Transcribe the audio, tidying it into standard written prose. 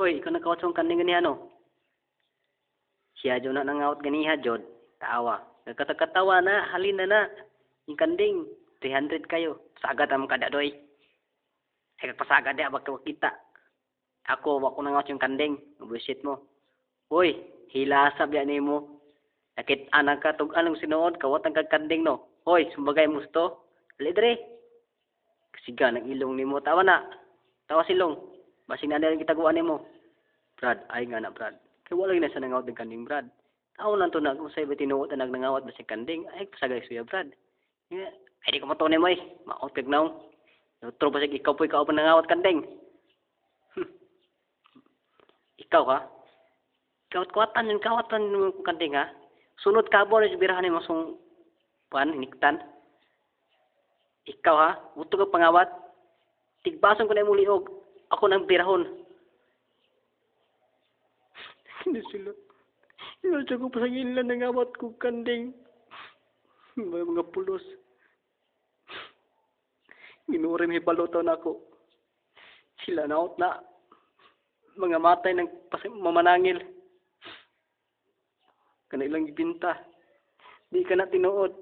Hoy, ikaw nagkawat sa kanding ganihan no? Siya dyan na nangawat ganiha jod. Tawa. Nagkatakatawa na, halin na. Yung kanding, 300 kayo. Sagad ang kada doy. Ay kagpasagad ya, baka kita. Ako, wako nangawat yung kanding. Bullshit mo. Hoy, hilasab yan mo. Nakit anak ka, tug anong sinuod, kawat ang kagkanding no. Hoy, sumbagay mo gusto. Dali dre. Kasiga, ng ilong ni mo. Tawa na. Tawa silong. Basing na rin kitaguan ni mo. Brad, ay nga na Brad. Kaya wala na sa nangawat ng kanding Brad. Tao lang to na kung sa'yo ba tinuot na nagnangawat ba si kanding. Ay, pasagay suya Brad. Ay, di ko matunay mo eh. Maot kag naong. True ba siya, ikaw po ikaw pa nangawat kanding. Ikaw ha? Kawat-kawatan yung kawatan ng kanding ha? Sunod ka bo na birahan ni masong iniktan. Ikaw ha? Buto ka pangawat. Tigbason ko na yung liog. Ako nang birahon. Hindi sila. Hindi ko pa sa ngilan nangawat ko kanding. Mga pulos. Minuri may balutan ako. Sila naot na. Mga matay ng mamanangil. Kanailang ibinta. Di ka na tinuod.